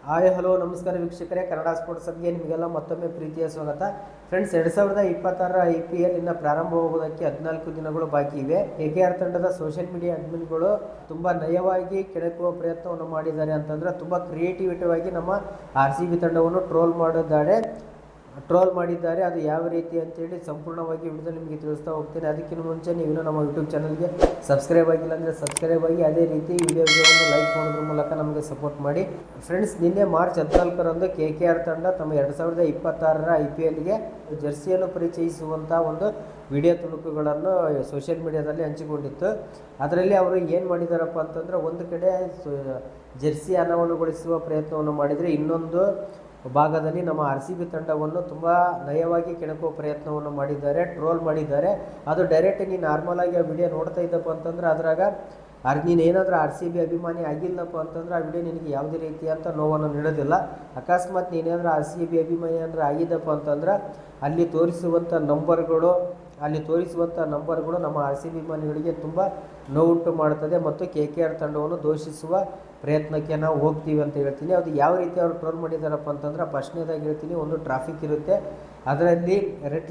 Hi hello ನಮಸ್ಕಾರ ವೀಕ್ಷಕರೇ, Kannada sports ಹಬ್ಗೆ ನಿಮಗೆಲ್ಲ ಮತ್ತೊಮ್ಮೆ ಪ್ರೀತಿಯ ಸ್ವಾಗತ. ಫ್ರೆಂಡ್ಸ್, 2026 IPL ಇನ್ನು ಪ್ರಾರಂಭವಾಗುವುದಕ್ಕೆ 14 ದಿನಗಳು ಬಾಕಿ ಇವೆ. KKR ತಂಡದ ಸೋಷಿಯಲ್ ಮೀಡಿಯಾ ಅಡ್ಮಿನ್ಗಳು ತುಂಬ ನಯವಾಗಿ ಕೆಣಕುವ ಪ್ರಯತ್ನವನ್ನು ಮಾಡಿದ್ದಾರೆ ಅಂತಂದರೆ ತುಂಬ ಕ್ರಿಯೇಟಿವಿಟಿಯಾಗಿ ನಮ್ಮ RCB ತಂಡವನ್ನು ಟ್ರೋಲ್ ಮಾಡಿದ್ದಾರೆ. ಅದು ಯಾವ ರೀತಿ ಅಂತೇಳಿ ಸಂಪೂರ್ಣವಾಗಿ ವಿಡಿಯೋ ನಿಮಗೆ ತಿಳಿಸ್ತಾ ಹೋಗ್ತೇನೆ. ಅದಕ್ಕಿಂತ ಮುಂಚೆ ನೀವು ನಮ್ಮ ಯೂಟ್ಯೂಬ್ ಚಾನಲ್ಗೆ ಸಬ್ಸ್ಕ್ರೈಬ್ ಆಗಿಲ್ಲ ಅಂದರೆ ಸಬ್ಸ್ಕ್ರೈಬ್ ಆಗಿ, ಅದೇ ರೀತಿ ವಿಡಿಯೋಗೆ ಒಂದು ಲೈಕ್ ಮಾಡೋದ್ರ ಮೂಲಕ ನಮಗೆ ಸಪೋರ್ಟ್ ಮಾಡಿ. ಫ್ರೆಂಡ್ಸ್, ನಿನ್ನೆ ಮಾರ್ಚ್ 14ರಂದು KKR ತಂಡ ತಮ್ಮ 2026 IPLಗೆ ಜರ್ಸಿಯನ್ನು ಪರಿಚಯಿಸುವಂಥ ಒಂದು ವಿಡಿಯೋ ತುಣುಕುಗಳನ್ನು ಸೋಷಿಯಲ್ ಮೀಡಿಯಾದಲ್ಲಿ ಹಂಚಿಕೊಂಡಿತ್ತು. ಅದರಲ್ಲಿ ಅವರು ಏನು ಮಾಡಿದಾರಪ್ಪ ಅಂತಂದರೆ, ಒಂದು ಕಡೆ ಜರ್ಸಿ ಅನಾವರಣಗೊಳಿಸುವ ಪ್ರಯತ್ನವನ್ನು ಮಾಡಿದರೆ, ಇನ್ನೊಂದು ಭಾಗದಲ್ಲಿ ನಮ್ಮ RCB ತಂಡವನ್ನು ತುಂಬ ನಯವಾಗಿ ಕೆಣಕುವ ಪ್ರಯತ್ನವನ್ನು ಮಾಡಿದ್ದಾರೆ, ಟ್ರೋಲ್ ಮಾಡಿದ್ದಾರೆ. ಅದು ಡೈರೆಕ್ಟ್ ನೀನು ನಾರ್ಮಲಾಗಿ ಆ ವಿಡಿಯೋ ನೋಡ್ತಾ ಇದ್ದಪ್ಪ ಅಂತಂದ್ರೆ ಅದ್ರಾಗ ನೀನು ಏನಾದರೂ RCB ಅಭಿಮಾನಿ ಆಗಿಲ್ಲಪ್ಪ ಅಂತಂದ್ರೆ ಆ ವಿಡಿಯೋ ನಿನಗೆ ಯಾವುದೇ ರೀತಿಯಂಥ ನೋವನ್ನು ನೀಡೋದಿಲ್ಲ. ಅಕಸ್ಮಾತ್ ನೀನೇನಾದರೂ RCB ಅಭಿಮಾನಿ ಅಂದರೆ ಆಗಿದ್ದಪ್ಪ ಅಂತಂದ್ರೆ ಅಲ್ಲಿ ತೋರಿಸುವಂಥ ನಂಬರ್ಗಳು ನಮ್ಮ RCB ಅಭಿಮಾನಿಗಳಿಗೆ ತುಂಬ ನೋವುಂಟು ಮಾಡ್ತದೆ ಮತ್ತು KKR ತಂಡವನ್ನು ದೂಷಿಸುವ ಪ್ರಯತ್ನಕ್ಕೆ ನಾವು ಹೋಗ್ತೀವಿ ಅಂತ ಹೇಳ್ತೀನಿ. ಅದು ಯಾವ ರೀತಿ ಅವರು ಟ್ರೋಲ್ ಮಾಡಿದಾರಪ್ಪ ಅಂತಂದ್ರೆ, ಫಸ್ಟ್ನೇದಾಗಿ ಹೇಳ್ತೀನಿ, ಒಂದು ಟ್ರಾಫಿಕ್ ಇರುತ್ತೆ, ಅದರಲ್ಲಿ ರೆಡ್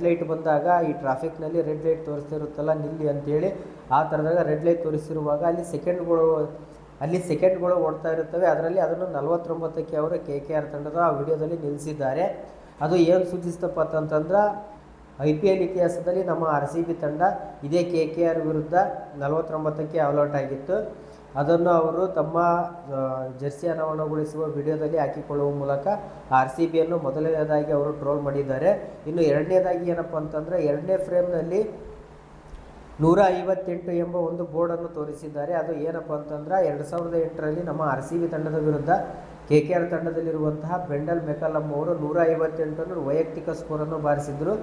ಲೈಟ್ ಬಂದಾಗ ಈ ಟ್ರಾಫಿಕ್ನಲ್ಲಿ ರೆಡ್ ಲೈಟ್ ತೋರಿಸ್ತಿರುತ್ತಲ್ಲ ನಿಲ್ಲಿ ಅಂತೇಳಿ, ಆ ಥರದಾಗ ರೆಡ್ ಲೈಟ್ ತೋರಿಸಿರುವಾಗ ಅಲ್ಲಿ ಸೆಕೆಂಡ್ಗಳು ಓಡ್ತಾ ಇರುತ್ತವೆ. ಅದರಲ್ಲಿ ಅದನ್ನು 49ಕ್ಕೆ ಅವರು KKR ತಂಡದ ಆ ವಿಡಿಯೋದಲ್ಲಿ ನಿಲ್ಲಿಸಿದ್ದಾರೆ. ಅದು ಏನು ಸೂಚಿಸ್ತಪ್ಪ ಅಂತಂದ್ರೆ, IPL ಇತಿಹಾಸದಲ್ಲಿ ನಮ್ಮ RCB ತಂಡ ಇದೇ KKR ವಿರುದ್ಧ 49ಕ್ಕೆ ಆಲ್ಔಟ್ ಆಗಿತ್ತು. ಅದನ್ನು ಅವರು ತಮ್ಮ ಜರ್ಸಿ ಅನಾವರಣಗೊಳಿಸುವ ವಿಡಿಯೋದಲ್ಲಿ ಹಾಕಿಕೊಳ್ಳುವ ಮೂಲಕ RCBಯನ್ನು ಮೊದಲನೇದಾಗಿ ಅವರು ಟ್ರೋಲ್ ಮಾಡಿದ್ದಾರೆ. ಇನ್ನು ಎರಡನೇದಾಗಿ ಏನಪ್ಪ ಅಂತಂದರೆ, ಎರಡನೇ ಫ್ರೇಮ್ನಲ್ಲಿ 158 ಎಂಬ ಒಂದು ಬೋರ್ಡನ್ನು ತೋರಿಸಿದ್ದಾರೆ. ಅದು ಏನಪ್ಪ ಅಂತಂದ್ರೆ, 2008ರಲ್ಲಿ ನಮ್ಮ RCB ತಂಡದ ವಿರುದ್ಧ KKR ತಂಡದಲ್ಲಿರುವಂತಹ ಬೆಂಡಲ್ ಮೆಕಲಮ್ ಅವರು 158 ವೈಯಕ್ತಿಕ ಸ್ಕೋರನ್ನು ಬಾರಿಸಿದರು.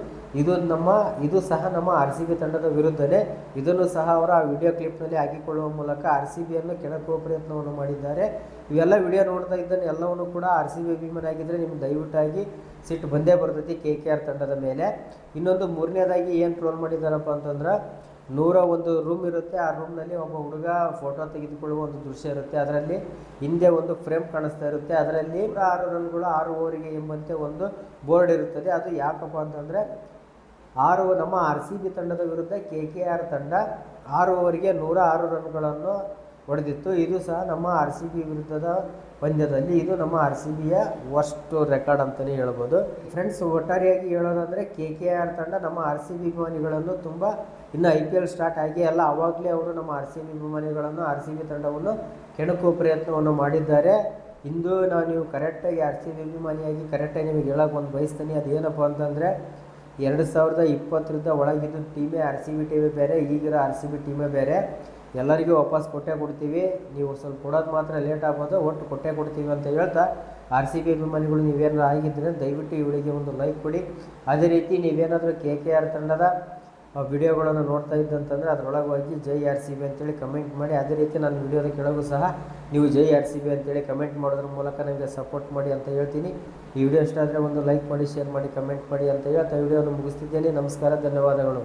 ಇದು ಸಹ ನಮ್ಮ RCB ತಂಡದ ವಿರುದ್ಧನೇ. ಇದನ್ನು ಸಹ ಅವರು ಆ ವಿಡಿಯೋ ಕ್ಲಿಪ್ನಲ್ಲಿ ಹಾಕಿಕೊಳ್ಳುವ ಮೂಲಕ RCBಯನ್ನು ಕೆಣಕುವ ಪ್ರಯತ್ನವನ್ನು ಮಾಡಿದ್ದಾರೆ. ಇವೆಲ್ಲ ವಿಡಿಯೋ ನೋಡ್ತಾ ಇದ್ದಾನೆ ಎಲ್ಲವನ್ನೂ ಕೂಡ RCB ಅಭಿಮಾನಿ ಆಗಿದ್ದರೆ ನಿಮ್ಗೆ ದಯವಿಟ್ಟಾಗಿ ಸಿಟ್ಟು ಬಂದೇ ಬರ್ತೈತಿ KKR ತಂಡದ ಮೇಲೆ. ಇನ್ನೊಂದು ಮೂರನೇದಾಗಿ ಏನು ಟ್ರೋಲ್ ಮಾಡಿದ್ದಾರಪ್ಪ ಅಂತಂದ್ರೆ, 101 ರೂಮ್ ಇರುತ್ತೆ. ಆ ರೂಮ್ನಲ್ಲಿ ಒಬ್ಬ ಹುಡುಗ ಫೋಟೋ ತೆಗೆದುಕೊಳ್ಳುವ ಒಂದು ದೃಶ್ಯ ಇರುತ್ತೆ. ಅದರಲ್ಲಿ ಹಿಂದೆ ಒಂದು ಫ್ರೇಮ್ ಕಾಣಿಸ್ತಾ ಇರುತ್ತೆ. ಅದರಲ್ಲಿ 6 ರನ್ಗಳು 6 ಓವರಿಗೆ ಎಂಬಂತೆ ಒಂದು ಬೋರ್ಡ್ ಇರುತ್ತದೆ. ಅದು ಯಾಕಪ್ಪ ಅಂತಂದರೆ, ನಮ್ಮ RCB ತಂಡದ ವಿರುದ್ಧ KKR ತಂಡ 6 ಓವರಿಗೆ 106 ರನ್ಗಳನ್ನು ಹೊಡೆದಿತ್ತು. ಇದು ಸಹ ನಮ್ಮ RCB ವಿರುದ್ಧದ ಪಂದ್ಯದಲ್ಲಿ ಇದು ನಮ್ಮ RCBಯ ವರ್ಸ್ಟ್ ರೆಕಾರ್ಡ್ ಅಂತಲೇ ಹೇಳ್ಬೋದು. ಫ್ರೆಂಡ್ಸ್, ಒಟ್ಟಾರೆಯಾಗಿ ಹೇಳೋದಂದರೆ KKR ತಂಡ ನಮ್ಮ RCB ಅಭಿಮಾನಿಗಳನ್ನು ತುಂಬ ಇನ್ನು IPL ಸ್ಟಾರ್ಟ್ ಆಗಿ ಅಲ್ಲ ಆವಾಗಲೇ ಅವರು ನಮ್ಮ RCB ಅಭಿಮಾನಿಗಳನ್ನು RCB ತಂಡವನ್ನು ಕೆಣಕುವ ಪ್ರಯತ್ನವನ್ನು ಮಾಡಿದ್ದಾರೆ. ಇಂದು ನೀವು ಕರೆಕ್ಟಾಗಿ RCB ಅಭಿಮಾನಿಯಾಗಿ ಕರೆಕ್ಟಾಗಿ ನಿಮಗೆ ಹೇಳೋಕೆ ಒಂದು ಬಯಸ್ತೀನಿ. ಅದೇನಪ್ಪ ಅಂತಂದರೆ, 2020ರಿಂದ ಒಳಗಿದ್ದ ಟೀಮೇ RCB ಟೀಮೇ ಬೇರೆ, ಈಗಿರೋ RCB ಟೀಮೇ ಬೇರೆ. ಎಲ್ಲರಿಗೂ ವಾಪಸ್ ಕೊಡ್ತೀವಿ, ನೀವು ಸ್ವಲ್ಪ ಕೊಡೋದು ಮಾತ್ರ ಲೇಟ್ ಆಗ್ಬೋದು, ಒಟ್ಟು ಕೊಡ್ತೀವಿ ಅಂತ ಹೇಳ್ತಾ RCB ಅಭಿಮಾನಿಗಳು ನೀವೇನಾದ್ರು ಆಗಿದ್ದರೆ ದಯವಿಟ್ಟು ಈ ವಿಡಿಯೋಗೆ ಒಂದು ಲೈಕ್ ಕೊಡಿ. ಅದೇ ರೀತಿ ನೀವೇನಾದರೂ KKR ತಂಡದ ವಿಡಿಯೋಗಳನ್ನು ನೋಡ್ತಾ ಇದ್ದಂತಂದರೆ ಅದರೊಳಗೆ ಹೋಗಿ ಜೈ RCB ಅಂತೇಳಿ ಕಮೆಂಟ್ ಮಾಡಿ. ಅದೇ ರೀತಿ ನನ್ನ ವಿಡಿಯೋದ ಕೆಳಗೂ ಸಹ ನೀವು ಜೈ RCB ಅಂತೇಳಿ ಕಮೆಂಟ್ ಮಾಡೋದ್ರ ಮೂಲಕ ನನಗೆ ಸಪೋರ್ಟ್ ಮಾಡಿ ಅಂತ ಹೇಳ್ತೀನಿ. ಈ ವಿಡಿಯೋ ಇಷ್ಟ ಆದರೆ ಒಂದು ಲೈಕ್ ಮಾಡಿ, ಶೇರ್ ಮಾಡಿ, ಕಮೆಂಟ್ ಮಾಡಿ ಅಂತ ಹೇಳ್ತಾ ವಿಡಿಯೋವನ್ನು ಮುಗಿಸ್ತಿದ್ದೇನೆ. ನಮಸ್ಕಾರ, ಧನ್ಯವಾದಗಳು.